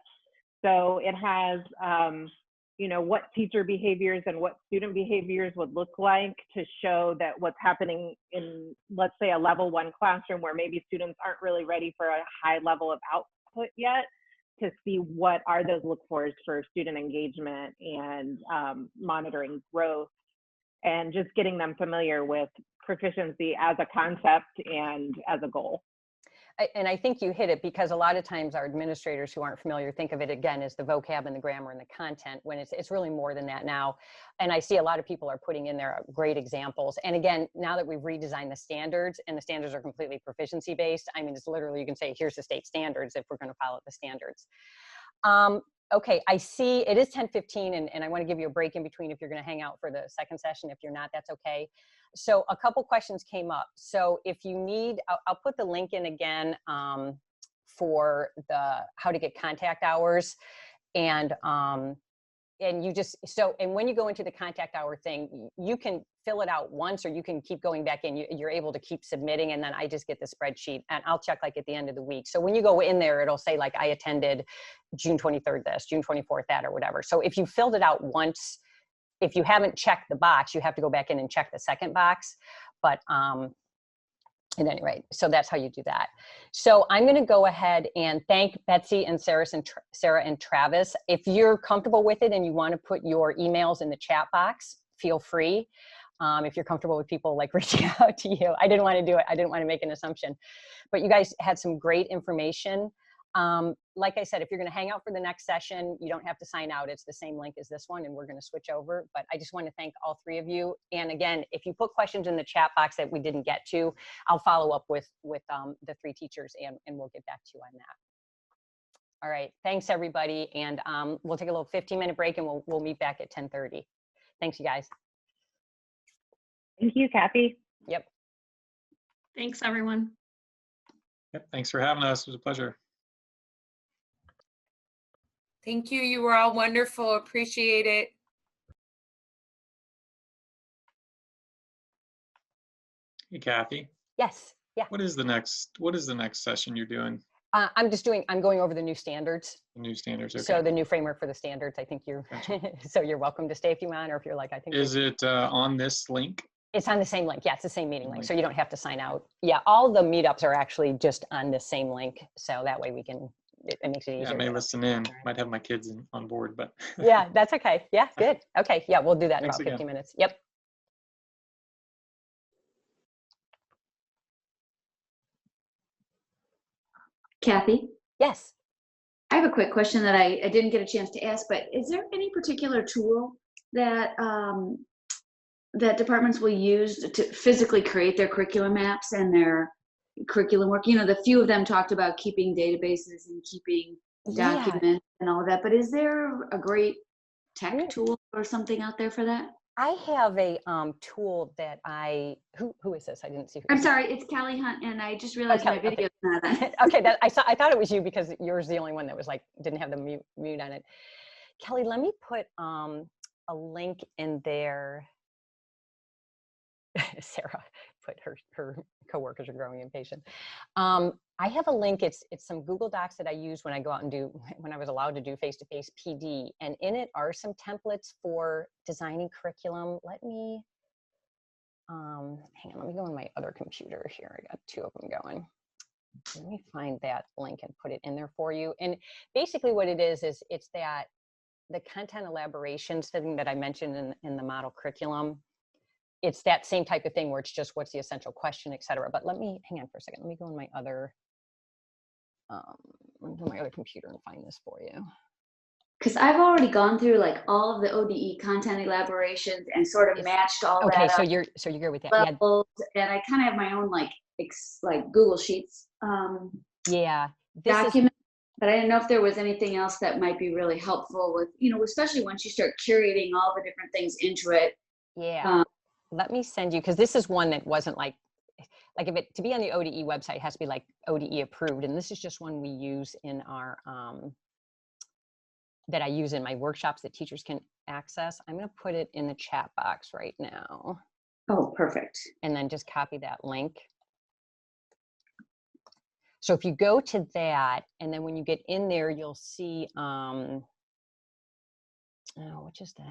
So it has what teacher behaviors and what student behaviors would look like to show that what's happening in, let's say, a level 1 classroom where maybe students aren't really ready for a high level of output yet, to see what are those look for student engagement and monitoring growth, and just getting them familiar with proficiency as a concept and as a goal. And I think you hit it, because a lot of times our administrators who aren't familiar think of it again as the vocab and the grammar and the content, when it's really more than that now. And I see a lot of people are putting in there great examples. And again, now that we've redesigned the standards, and the standards are completely proficiency based, I mean, it's literally, you can say, here's the state standards if we're going to follow the standards. Okay, I see it is 10:15, and I want to give you a break in between if you're going to hang out for the second session. If you're not, that's okay. So a couple questions came up. So if you need, I'll put the link in again for the how to get contact hours, and you just, and when you go into the contact hour thing, you can fill it out once, or you can keep going back in. You're able to keep submitting, and then I just get the spreadsheet, and I'll check like at the end of the week. So when you go in there, it'll say like, I attended June 23rd this, June 24th that, or whatever. So if you filled it out once, if you haven't checked the box, you have to go back in and check the second box. But at any rate, so that's how you do that. So I'm going to go ahead and thank Betsy and Sarah and Travis. If you're comfortable with it and you want to put your emails in the chat box, feel free. If you're comfortable with people like reaching out to you, I didn't want to do it. I didn't want to make an assumption, but you guys had some great information. Like I said, if you're going to hang out for the next session, you don't have to sign out. It's the same link as this one, and we're going to switch over. But I just want to thank all three of you. And again, if you put questions in the chat box that we didn't get to, I'll follow up with the three teachers, and we'll get back to you on that. All right. Thanks, everybody. And we'll take a little 15-minute break, and we'll meet back at 10:30. Thanks, you guys. Thank you, Kathy. Yep. Thanks, everyone. Yep. Thanks for having us. It was a pleasure. Thank you. You were all wonderful. Appreciate it. Hey, Kathy. Yes. Yeah. What is the next session you're doing? I'm going over the new standards. The new standards. Okay. So the new framework for the standards. I think you're, Gotcha. So you're welcome to stay if you want, or if you're like, I think. Is it on this link? It's on the same link. Yeah, it's the same meeting link. So you don't have to sign out. Yeah, all the meetups are actually just on the same link. So that way it makes it easier. Yeah, I may listen in. Might have my kids on board, but. Yeah, that's okay. Yeah, good. Okay, yeah, we'll do that in Thanks about 15 again. minutes. Yep. Kathy, Yes. I have a quick question that I didn't get a chance to ask, but is there any particular tool that that departments will use to physically create their curriculum maps and their curriculum work? You know, the few of them talked about keeping databases and keeping documents and all of that, but is there a great tech tool or something out there for that? I have a tool that who is this? I didn't see. I'm sorry, it's Callie Hunt, and I just realized my video is not on. Okay, I thought it was you, because yours the only one that was like, didn't have the mute on it. Kelly, let me put a link in there. Sarah, put her coworkers are growing impatient. I have a link. It's some Google Docs that I use when I go out and when I was allowed to do face-to-face PD. And in it are some templates for designing curriculum. Let me, hang on, let me go on my other computer here. I got 2 of them going. Let me find that link and put it in there for you. And basically what it is it's that the content elaborations thing that I mentioned in the model curriculum. It's that same type of thing where it's just what's the essential question, et cetera. But let me, hang on for a second. Let me go on my other, computer and find this for you. Because I've already gone through like all of the ODE content elaborations and sort of matched all Okay, that so up you're good with that. levels, and I kind of have my own like Google Sheets Yeah. This document. But I didn't know if there was anything else that might be really helpful with, especially once you start curating all the different things into it. Yeah. Let me send you, because this is one that wasn't like if it to be on the ODE website, it has to be like ODE approved. And this is just one we use in our, that I use in my workshops that teachers can access. I'm going to put it in the chat box right now. Oh, perfect. And then just copy that link. So if you go to that, and then when you get in there, you'll see, which is the,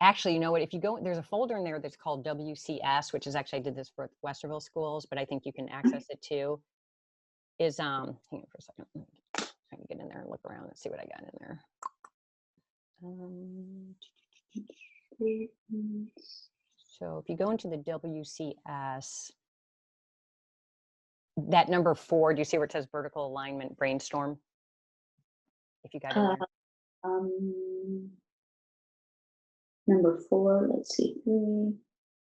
actually, you know what, if you go, there's a folder in there that's called WCS, which is actually, I did this for Westerville schools, but I think you can access it too, is, hang on for a second. Trying to get in there and look around and see what I got in there. So if you go into the WCS, that number 4, do you see where it says vertical alignment brainstorm? If you got in there. Number 4, let's see, 3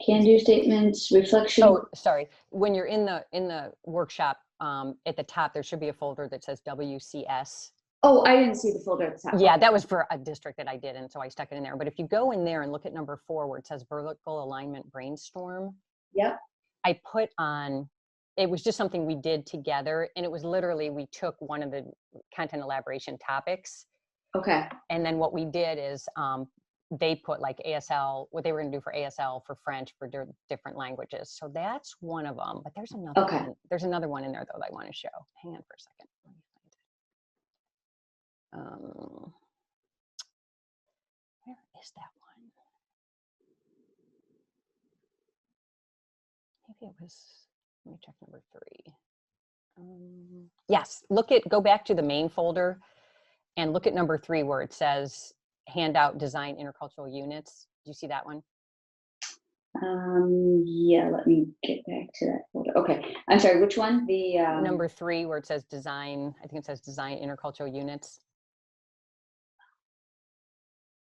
can-do statements, reflection. Oh, sorry. When you're in the workshop, at the top, there should be a folder that says WCS. Oh, I didn't see the folder at the top. Yeah, that was for a district that I did, and so I stuck it in there. But if you go in there and look at number 4, where it says vertical alignment brainstorm. Yep. I put on, it was just something we did together, and it was literally, we took one of the content elaboration topics. Okay. And then what we did is, they put like ASL, what they were going to do for ASL, for French, for different languages. So that's one of them. But there's another one. There's another one in there though that I want to show. Hang on for a second. Let me find it. Where is that one? Maybe it was. Let me check number 3. Yes. Go back to the main folder, and look at number 3 where it says handout design intercultural units. Do you see that one? Yeah, let me get back to that folder. Okay, I'm sorry, which one? The number 3 where it says design, I think it says design intercultural units.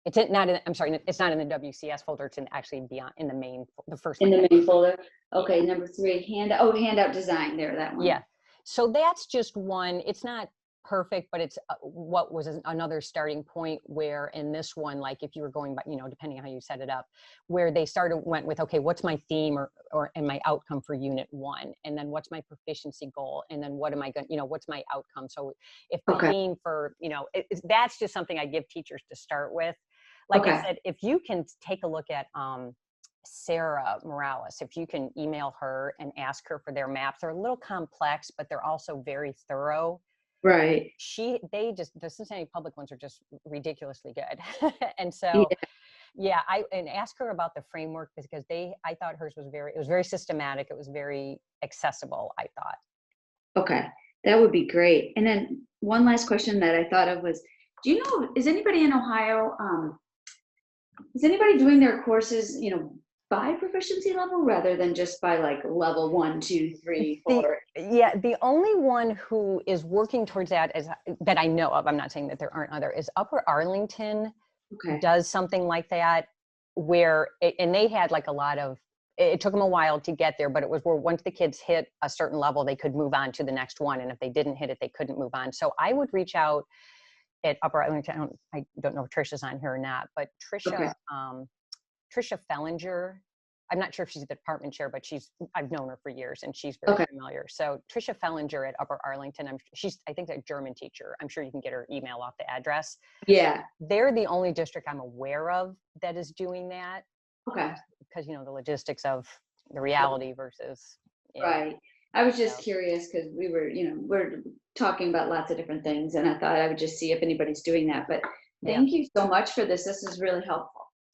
It's not in, I'm sorry, it's not in the WCS folder, it's actually beyond, in the main, the first one. In the main folder. Okay, yeah. Number 3, handout design, there, that one. Yeah, so that's just one, it's not perfect, but it's what was another starting point, where in this one, like if you were going by, depending on how you set it up, where they went with, okay, what's my theme and my outcome for unit 1, and then what's my proficiency goal, and then what am I going, what's my outcome. So if the theme for, that's just something I give teachers to start with. Like I said, if you can take a look at Sarah Morales, if you can email her and ask her for their maps, they're a little complex, but they're also very thorough. Right. The Cincinnati public ones are just ridiculously good. And so, and ask her about the framework, because I thought hers was it was very systematic. It was very accessible, I thought. Okay, that would be great. And then one last question that I thought of was, do you know, is anybody in Ohio, is anybody doing their courses, by proficiency level rather than just by like level 1, 2, 3, 4? The only one who is working towards that that I know of, I'm not saying that there aren't other, is Upper Arlington. Does something like that, where and they had like a lot of, it took them a while to get there, but it was where once the kids hit a certain level, they could move on to the next one, and if they didn't hit it, they couldn't move on. So I would reach out at Upper Arlington. I don't know if Trisha's on here or not, but Trisha Fellinger, I'm not sure if she's the department chair, but I've known her for years, and she's very familiar. So Trisha Fellinger at Upper Arlington, I think a German teacher. I'm sure you can get her email off the address. Yeah. They're the only district I'm aware of that is doing that. because you know the logistics of the reality versus Right. I was just Yeah. curious because we were, we're talking about lots of different things, and I thought I would just see if anybody's doing that. But Yeah. thank you so much for this. This is really helpful.